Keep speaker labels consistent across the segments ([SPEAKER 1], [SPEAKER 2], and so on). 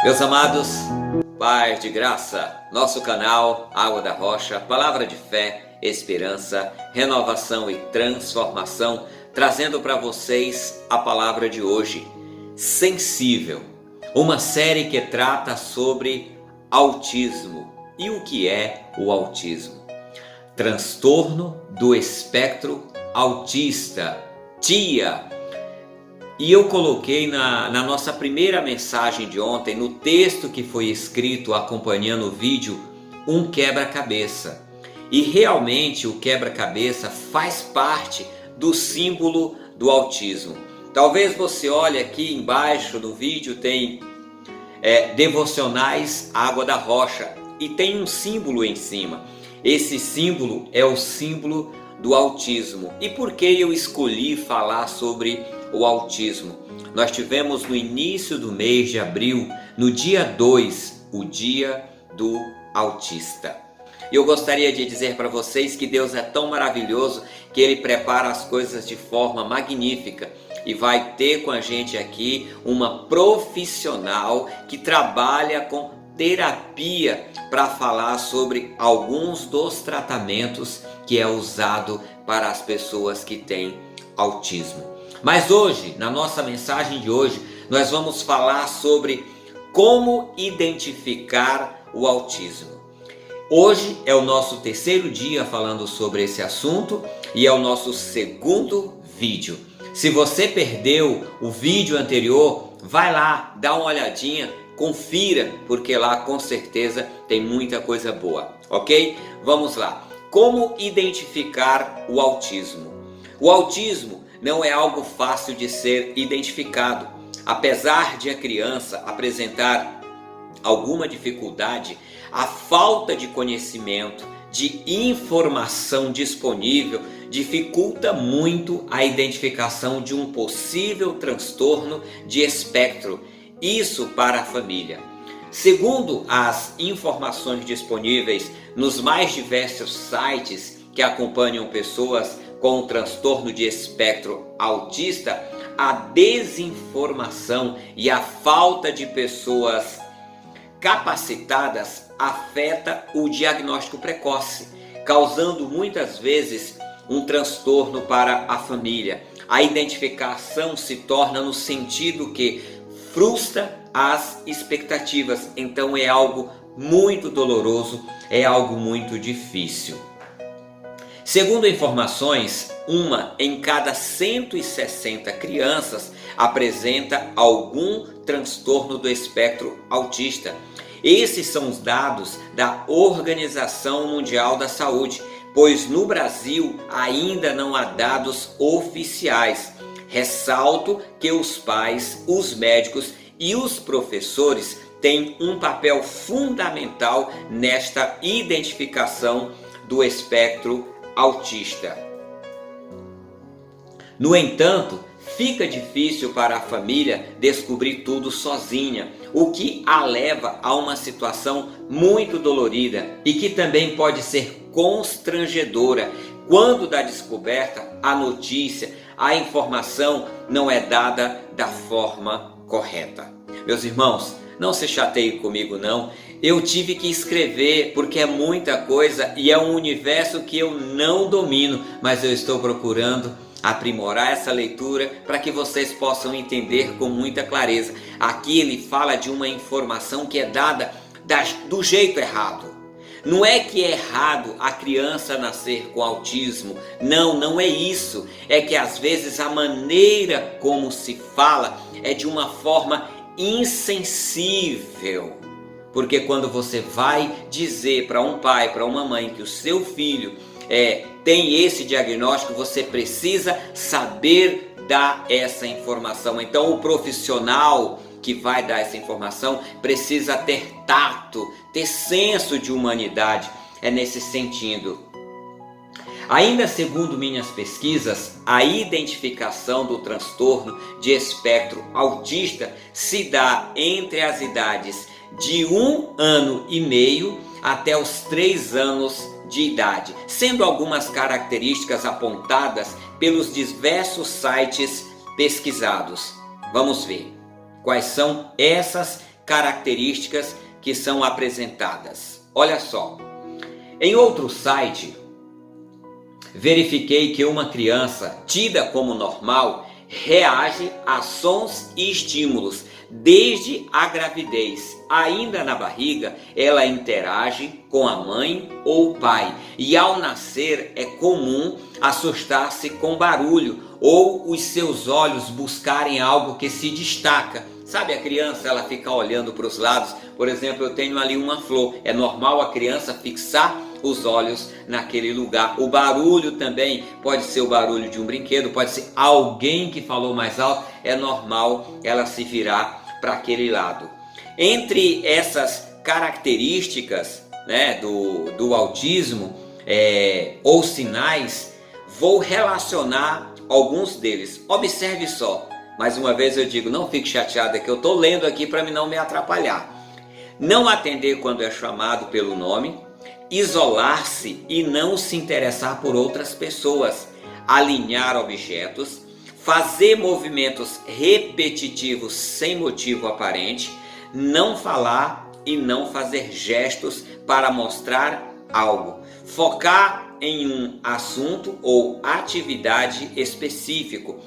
[SPEAKER 1] Meus amados, paz de graça, nosso canal Água da Rocha, palavra de fé, esperança, renovação e transformação, trazendo para vocês a palavra de hoje, Sensível, uma série que trata sobre autismo. E o que é o autismo? Transtorno do espectro autista, TIA. E eu coloquei na nossa primeira mensagem de ontem, no texto que foi escrito acompanhando o vídeo, um quebra-cabeça. E realmente o quebra-cabeça faz parte do símbolo do autismo. Talvez você olhe aqui embaixo no vídeo, tem devocionais Água da Rocha e tem um símbolo em cima. Esse símbolo é o símbolo do autismo. E por que eu escolhi falar sobre o autismo? Nós tivemos no início do mês de abril, no dia 2, o Dia do Autista. Eu gostaria de dizer para vocês que Deus é tão maravilhoso que Ele prepara as coisas de forma magnífica e vai ter com a gente aqui uma profissional que trabalha com terapia para falar sobre alguns dos tratamentos que é usado para as pessoas que têm autismo. Mas hoje, na nossa mensagem de hoje, nós vamos falar sobre como identificar o autismo. Hoje é o nosso terceiro dia falando sobre esse assunto e é o nosso segundo vídeo. Se você perdeu o vídeo anterior, vai lá, dá uma olhadinha, confira, porque lá com certeza tem muita coisa boa, ok? Vamos lá. Como identificar o autismo? O autismo não é algo fácil de ser identificado. Apesar de a criança apresentar alguma dificuldade, a falta de conhecimento, de informação disponível, dificulta muito a identificação de um possível transtorno de espectro. Isso para a família. Segundo as informações disponíveis nos mais diversos sites que acompanham pessoas com transtorno de espectro autista, a desinformação e a falta de pessoas capacitadas afeta o diagnóstico precoce, causando muitas vezes um transtorno para a família. A identificação se torna no sentido que frustra as expectativas, então é algo muito doloroso, é algo muito difícil. Segundo informações, uma em cada 160 crianças apresenta algum transtorno do espectro autista. Esses são os dados da Organização Mundial da Saúde, pois no Brasil ainda não há dados oficiais. Ressalto que os pais, os médicos e os professores têm um papel fundamental nesta identificação do espectro autista. No entanto, fica difícil para a família descobrir tudo sozinha, o que a leva a uma situação muito dolorida e que também pode ser constrangedora quando da descoberta a notícia, a informação não é dada da forma correta. Meus irmãos, não se chateiem comigo não, eu tive que escrever porque é muita coisa e é um universo que eu não domino, mas eu estou procurando aprimorar essa leitura para que vocês possam entender com muita clareza. Aqui ele fala de uma informação que é dada do jeito errado. Não é que é errado a criança nascer com autismo, não é isso. É que às vezes a maneira como se fala é de uma forma insensível. Porque quando você vai dizer para um pai, para uma mãe que o seu filho tem esse diagnóstico, você precisa saber dar essa informação. Então o profissional que vai dar essa informação precisa ter tato, ter senso de humanidade. É nesse sentido. Ainda segundo minhas pesquisas, a identificação do transtorno de espectro autista se dá entre as idades de 1 ano e meio até os 3 anos de idade, sendo algumas características apontadas pelos diversos sites pesquisados. Vamos ver quais são essas características que são apresentadas. Olha só, em outro site, verifiquei que uma criança tida como normal reage a sons e estímulos desde a gravidez. Ainda na barriga, ela interage com a mãe ou o pai. E ao nascer, é comum assustar-se com barulho ou os seus olhos buscarem algo que se destaca. Sabe, a criança, ela fica olhando para os lados. Por exemplo, eu tenho ali uma flor. É normal a criança fixar os olhos naquele lugar. O barulho também pode ser o barulho de um brinquedo, pode ser alguém que falou mais alto. É normal ela se virar para aquele lado. Entre essas características, né, do autismo ou sinais, vou relacionar alguns deles. Observe só. Mais uma vez eu digo, não fique chateado, é que eu estou lendo aqui para não me atrapalhar. Não atender quando é chamado pelo nome, isolar-se e não se interessar por outras pessoas, alinhar objetos, fazer movimentos repetitivos sem motivo aparente, não falar e não fazer gestos para mostrar algo, focar em um assunto ou atividade específico,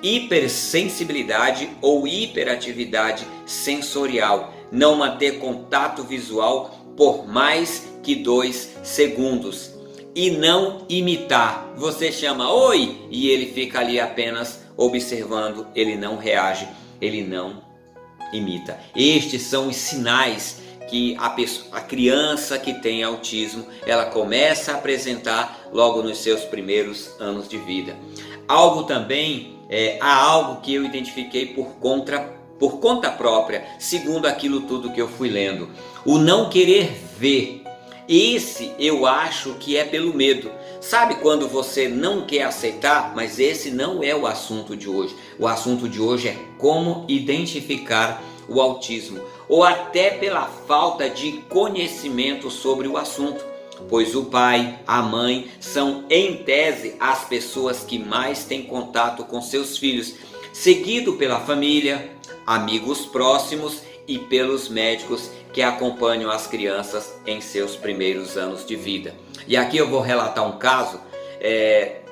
[SPEAKER 1] hipersensibilidade ou hiperatividade sensorial, não manter contato visual por mais que 2 segundos e não imitar. Você chama oi e ele fica ali apenas observando, ele não reage, ele não imita. Estes são os sinais que a criança que tem autismo, ela começa a apresentar logo nos seus primeiros anos de vida. Algo também, há algo que eu identifiquei por conta própria, segundo aquilo tudo que eu fui lendo. O não querer ver. Esse eu acho que é pelo medo. Sabe quando você não quer aceitar? Mas esse não é o assunto de hoje. O assunto de hoje é como identificar o autismo, ou até pela falta de conhecimento sobre o assunto, pois o pai, a mãe são em tese as pessoas que mais têm contato com seus filhos, seguido pela família, amigos próximos e pelos médicos que acompanham as crianças em seus primeiros anos de vida. E aqui eu vou relatar um caso.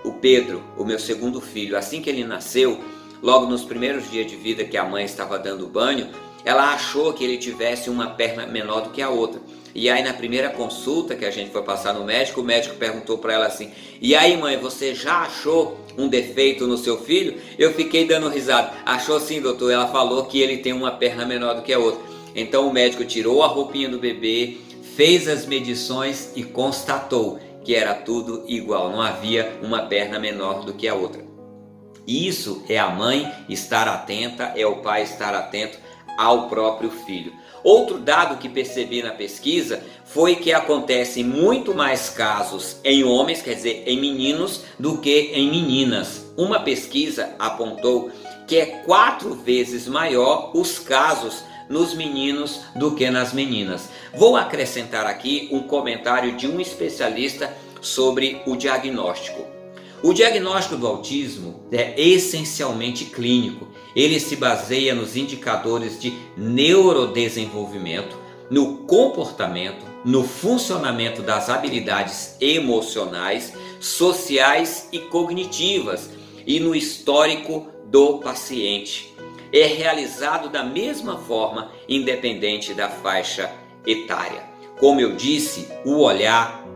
[SPEAKER 1] O Pedro, o meu segundo filho, assim que ele nasceu, logo nos primeiros dias de vida que a mãe estava dando banho, ela achou que ele tivesse uma perna menor do que a outra. E aí na primeira consulta que a gente foi passar no médico, o médico perguntou para ela assim: e aí mãe, você já achou um defeito no seu filho? Eu fiquei dando risada. Achou sim, doutor. Ela falou que ele tem uma perna menor do que a outra. Então o médico tirou a roupinha do bebê, fez as medições e constatou que era tudo igual, não havia uma perna menor do que a outra. Isso é a mãe estar atenta, é o pai estar atento ao próprio filho. Outro dado que percebi na pesquisa foi que acontecem muito mais casos em homens, quer dizer, em meninos, do que em meninas. Uma pesquisa apontou que é 4 vezes maior os casos nos meninos do que nas meninas. Vou acrescentar aqui um comentário de um especialista sobre o diagnóstico. O diagnóstico do autismo é essencialmente clínico. Ele se baseia nos indicadores de neurodesenvolvimento, no comportamento, no funcionamento das habilidades emocionais, sociais e cognitivas e no histórico do paciente. É realizado da mesma forma, independente da faixa etária. Como eu disse, o olhar,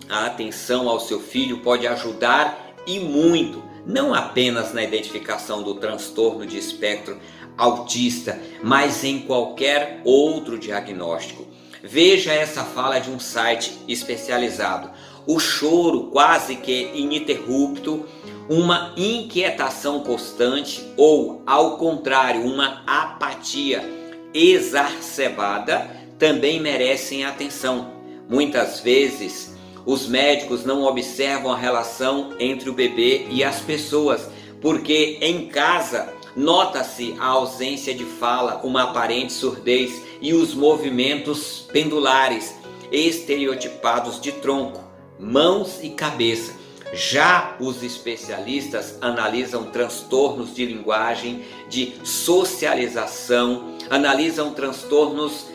[SPEAKER 1] a atenção ao seu filho pode ajudar e muito, não apenas na identificação do transtorno de espectro autista, mas em qualquer outro diagnóstico. Veja essa fala de um site especializado. O choro quase que ininterrupto, uma inquietação constante ou, ao contrário, uma apatia exacerbada também merecem atenção. Muitas vezes os médicos não observam a relação entre o bebê e as pessoas, porque em casa nota-se a ausência de fala, uma aparente surdez e os movimentos pendulares estereotipados de tronco, mãos e cabeça. Já os especialistas analisam transtornos de linguagem, de socialização, analisam transtornos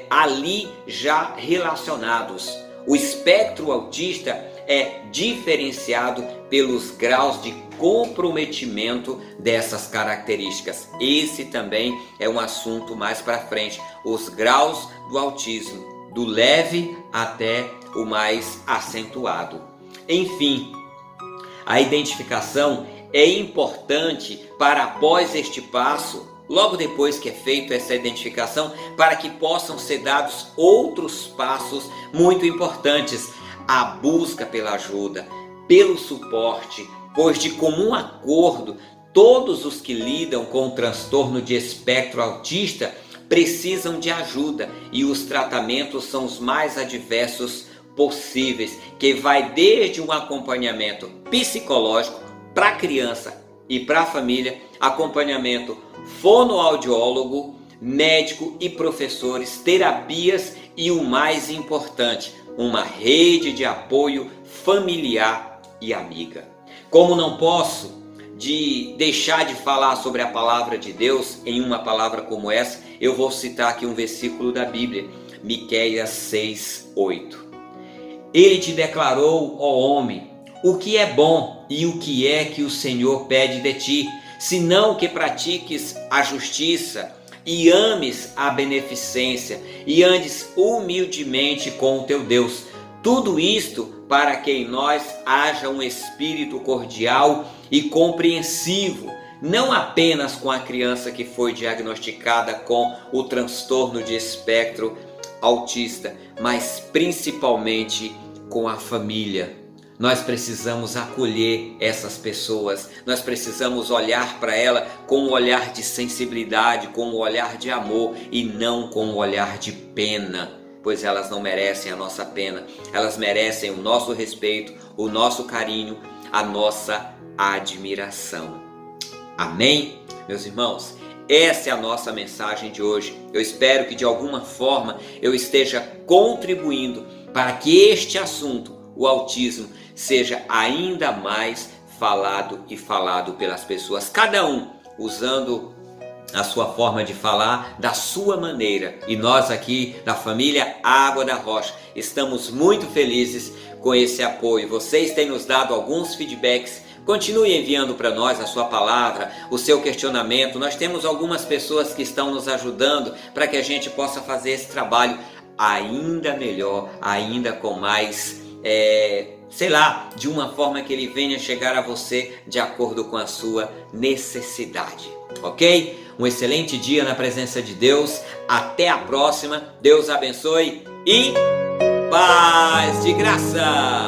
[SPEAKER 1] ali já relacionados. O espectro autista é diferenciado pelos graus de comprometimento dessas características. Esse também é um assunto mais para frente. Os graus do autismo, do leve até o mais acentuado. Enfim, a identificação é importante para após este passo, logo depois que é feita essa identificação, para que possam ser dados outros passos muito importantes. A busca pela ajuda, pelo suporte, pois de comum acordo, todos os que lidam com o transtorno de espectro autista precisam de ajuda e os tratamentos são os mais adversos possíveis, que vai desde um acompanhamento psicológico para a criança e para a família, acompanhamento fonoaudiólogo, médico e professores, terapias e o mais importante, uma rede de apoio familiar e amiga. Como não posso deixar de falar sobre a palavra de Deus em uma palavra como essa, eu vou citar aqui um versículo da Bíblia, Miqueias 6:8. Ele te declarou, ó homem, o que é bom e o que é que o Senhor pede de ti, senão que pratiques a justiça e ames a beneficência e andes humildemente com o teu Deus. Tudo isto para que em nós haja um espírito cordial e compreensivo, não apenas com a criança que foi diagnosticada com o transtorno de espectro autista, mas principalmente com a família. Nós precisamos acolher essas pessoas, nós precisamos olhar para ela com um olhar de sensibilidade, com um olhar de amor e não com um olhar de pena, pois elas não merecem a nossa pena, elas merecem o nosso respeito, o nosso carinho, a nossa admiração. Amém? Meus irmãos, essa é a nossa mensagem de hoje. Eu espero que de alguma forma eu esteja contribuindo para que este assunto, o autismo, seja ainda mais falado e falado pelas pessoas, cada um usando a sua forma de falar, da sua maneira. E nós aqui da família Água da Rocha estamos muito felizes com esse apoio. Vocês têm nos dado alguns feedbacks. Continue enviando para nós a sua palavra, o seu questionamento. Nós temos algumas pessoas que estão nos ajudando para que a gente possa fazer esse trabalho ainda melhor, ainda com mais de uma forma que ele venha chegar a você de acordo com a sua necessidade, ok? Um excelente dia na presença de Deus, até a próxima, Deus abençoe e paz de graça!